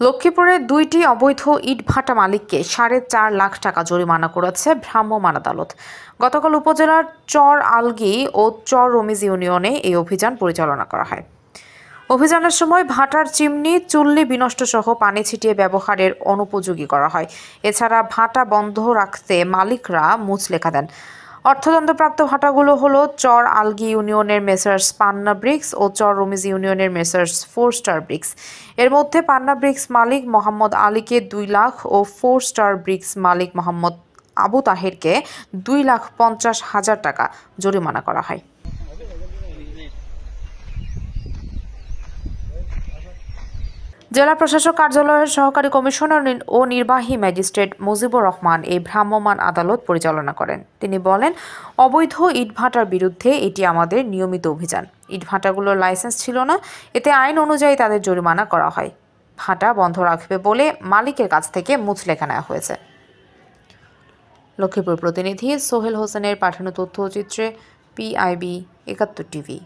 লক্ষ্মীপুরে ২টি অবৈধ ইটভাটা মালিককে ৪.৫ লাখ টাকা জরিমানা করেছে ভ্রাম্যমাণ আদালত। গতকাল উপজেলার চর আলগী ও চর রমিজ ইউনিয়নে এই অভিযান পরিচালনা করা হয়। অভিযানের সময় ভাটার চিমনি, চুল্লি বিনষ্ট সহ পানি ছিটিয়ে ব্যবহারের অনুপযোগী করা হয়। এছাড়া ভাটা বন্ধ রাখতে মালিকরা মুচলেখা দেন। অর্থদণ্ডপ্রাপ্ত ভাটাগুলো হলো চর আলগী ইউনিয়নের মেসার্স পান্না ব্রিক্স ও চর রমিজ ইউনিয়নের মেসার্স 4 স্টার ব্রিক্স। এর মধ্যে পান্না ব্রিক্স মালিক মোহাম্মদ আলীকে 2 লাখ ও 4 স্টার ব্রিক্স মালিক মোহাম্মদ আবু তাহেরকে 2,50,000 টাকা জরিমানা করা হয়। জেলা প্রশাসক কার্যালয়ের সহকারী কমিশনার ও নির্বাহী ম্যাজিস্ট্রেট মুজিবুর রহমান এই ভ্রাম্যমাণ আদালত পরিচালনা করেন। তিনি বলেন, অবৈধ ইটভাটার বিরুদ্ধে এটি আমাদের নিয়মিত অভিযান। ইটভাটাগুলোর লাইসেন্স ছিল না, এতে আইন অনুযায়ী তাদের জরিমানা করা হয়। ভাটা বন্ধ রাখবে বলে মালিকের কাছ থেকে মুচলেখা নেওয়া হয়েছে। লক্ষ্মীপুর প্রতিনিধি সোহেল হোসেনের পাঠানো তথ্যচিত্রে PIB ৭১ টিভি।